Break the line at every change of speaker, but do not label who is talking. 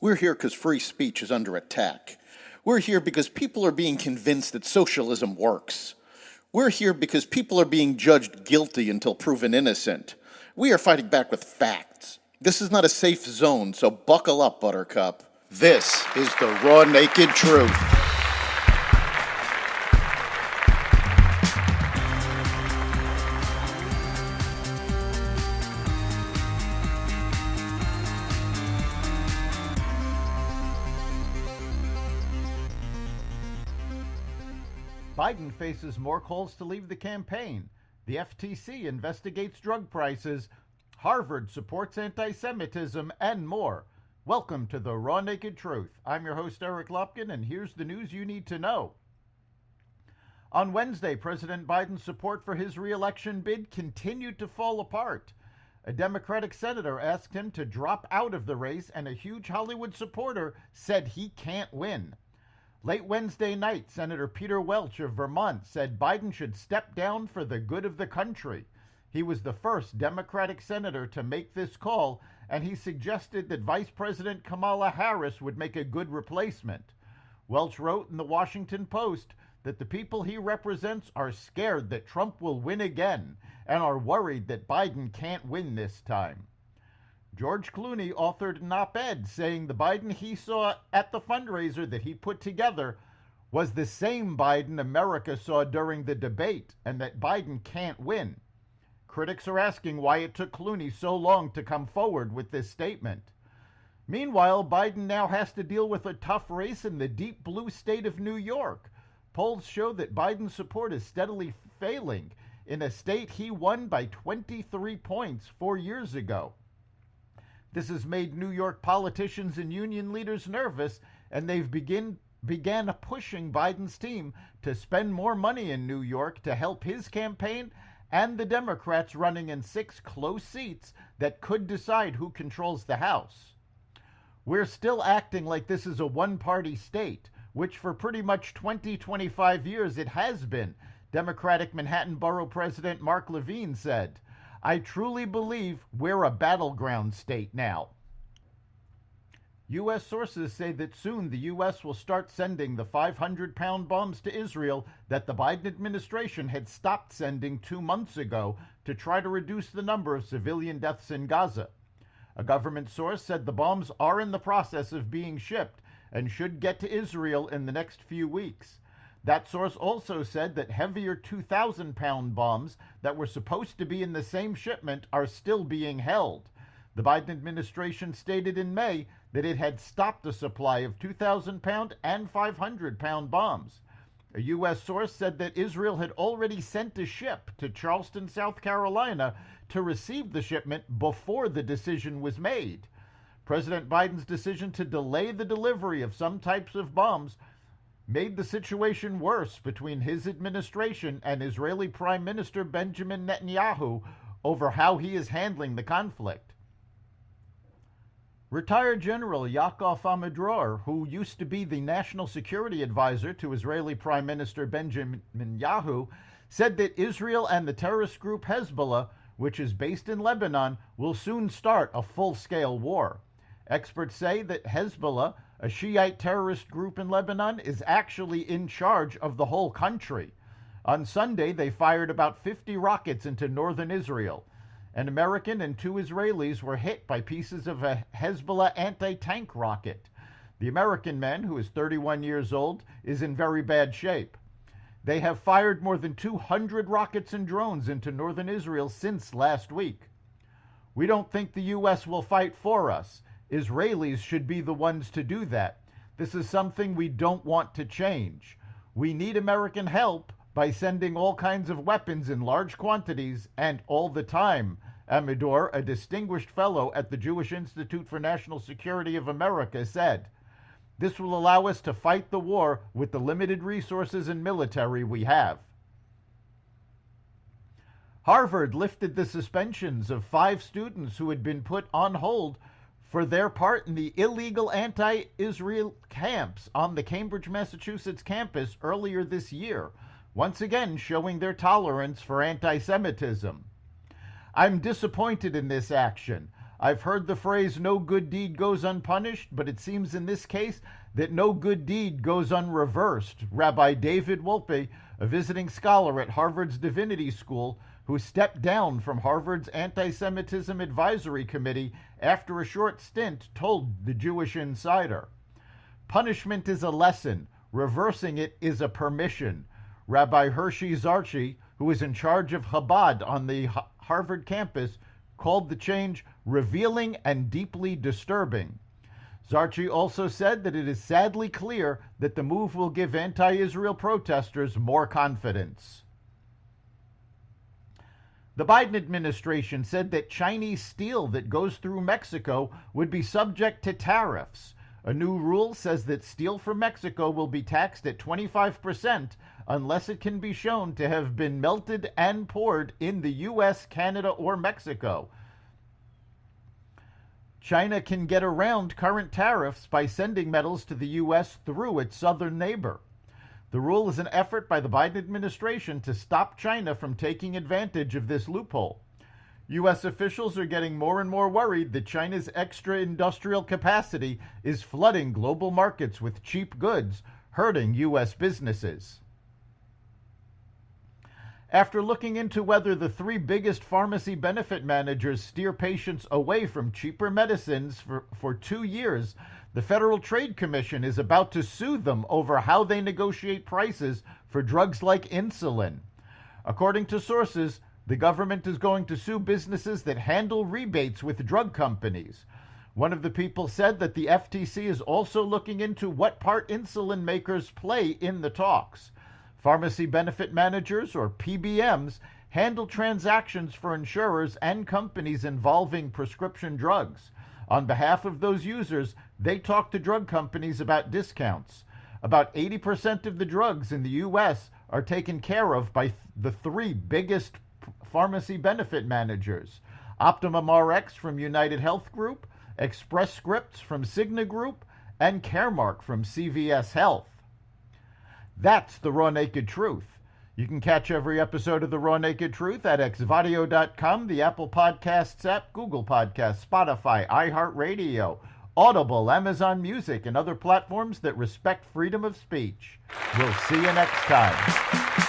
We're here because free speech is under attack. We're here because people are being convinced that socialism works. We're here because people are being judged guilty until proven innocent. We are fighting back with facts. This is not a safe zone, so buckle up, Buttercup. This is the raw, naked truth.
Biden faces more calls to leave the campaign. The FTC investigates drug prices. Harvard supports antisemitism, and more. Welcome to the Raw Naked Truth. I'm your host, Eric Lopkin, and here's the news you need to know. On Wednesday, President Biden's support for his re-election bid continued to fall apart. A Democratic senator asked him to drop out of the race, and a huge Hollywood supporter said he can't win. Late Wednesday night, Senator Peter Welch of Vermont said Biden should step down for the good of the country. He was the first Democratic senator to make this call, and he suggested that Vice President Kamala Harris would make a good replacement. Welch wrote in the Washington Post that the people he represents are scared that Trump will win again and are worried that Biden can't win this time. George Clooney authored an op-ed saying the Biden he saw at the fundraiser that he put together was the same Biden America saw during the debate, and that Biden can't win. Critics are asking why it took Clooney so long to come forward with this statement. Meanwhile, Biden now has to deal with a tough race in the deep blue state of New York. Polls show that Biden's support is steadily failing in a state he won by 23 points 4 years ago. This has made New York politicians and union leaders nervous, and they've began pushing Biden's team to spend more money in New York to help his campaign and the Democrats running in 6 close seats that could decide who controls the House. We're still acting like this is a one-party state, which for pretty much 25 years it has been, Democratic Manhattan Borough President Mark Levine said. I truly believe we're a battleground state now. U.S. sources say that soon the U.S. will start sending the 500-pound bombs to Israel that the Biden administration had stopped sending 2 months ago to try to reduce the number of civilian deaths in Gaza. A government source said the bombs are in the process of being shipped and should get to Israel in the next few weeks. That source also said that heavier 2,000-pound bombs that were supposed to be in the same shipment are still being held. The Biden administration stated in May that it had stopped a supply of 2,000-pound and 500-pound bombs. A U.S. source said that Israel had already sent a ship to Charleston, South Carolina, to receive the shipment before the decision was made. President Biden's decision to delay the delivery of some types of bombs made the situation worse between his administration and Israeli Prime Minister Benjamin Netanyahu over how he is handling the conflict. Retired General Yaakov Amidror, who used to be the national security advisor to Israeli Prime Minister Benjamin Netanyahu, said that Israel and the terrorist group Hezbollah, which is based in Lebanon, will soon start a full-scale war. Experts say that Hezbollah, a Shiite terrorist group in Lebanon, is actually in charge of the whole country. On Sunday, they fired about 50 rockets into northern Israel. An American and 2 Israelis were hit by pieces of a Hezbollah anti-tank rocket. The American man, who is 31 years old, is in very bad shape. They have fired more than 200 rockets and drones into northern Israel since last week. We don't think the U.S. will fight for us. Israelis should be the ones to do that. This is something we don't want to change. We need American help by sending all kinds of weapons in large quantities and all the time, Amidor, a distinguished fellow at the Jewish Institute for National Security of America, said. This will allow us to fight the war with the limited resources and military we have. Harvard lifted the suspensions of 5 students who had been put on hold for their part in the illegal anti-Israel camps on the Cambridge, Massachusetts campus earlier this year, once again showing their tolerance for anti-Semitism. I'm disappointed in this action. I've heard the phrase, no good deed goes unpunished, but it seems in this case that no good deed goes unreversed. Rabbi David Wolpe, a visiting scholar at Harvard's Divinity School, who stepped down from Harvard's Anti-Semitism Advisory Committee after a short stint, told the Jewish Insider, "Punishment is a lesson. Reversing it is a permission." Rabbi Hershey Zarchi, who is in charge of Chabad on the Harvard campus, called the change revealing and deeply disturbing. Zarchi also said that it is sadly clear that the move will give anti-Israel protesters more confidence. The Biden administration said that Chinese steel that goes through Mexico would be subject to tariffs. A new rule says that steel from Mexico will be taxed at 25% unless it can be shown to have been melted and poured in the U.S., Canada, or Mexico. China can get around current tariffs by sending metals to the U.S. through its southern neighbor. The rule is an effort by the Biden administration to stop China from taking advantage of this loophole. U.S. officials are getting more and more worried that China's extra industrial capacity is flooding global markets with cheap goods, hurting U.S. businesses. After looking into whether the three biggest pharmacy benefit managers steer patients away from cheaper medicines for 2 years, the Federal Trade Commission is about to sue them over how they negotiate prices for drugs like insulin. According to sources, the government is going to sue businesses that handle rebates with drug companies. One of the people said that the FTC is also looking into what part insulin makers play in the talks. Pharmacy benefit managers, or PBMs, handle transactions for insurers and companies involving prescription drugs. On behalf of those users, they talk to drug companies about discounts. About 80% of the drugs in the U.S. are taken care of by the three biggest pharmacy benefit managers: Optimum RX from United Health Group, Express Scripts from Cigna Group, and Caremark from CVS Health. That's the Raw Naked Truth. You can catch every episode of The Raw Naked Truth at xvadio.com, the Apple Podcasts app, Google Podcasts, Spotify, iHeartRadio, Audible, Amazon Music, and other platforms that respect freedom of speech. We'll see you next time.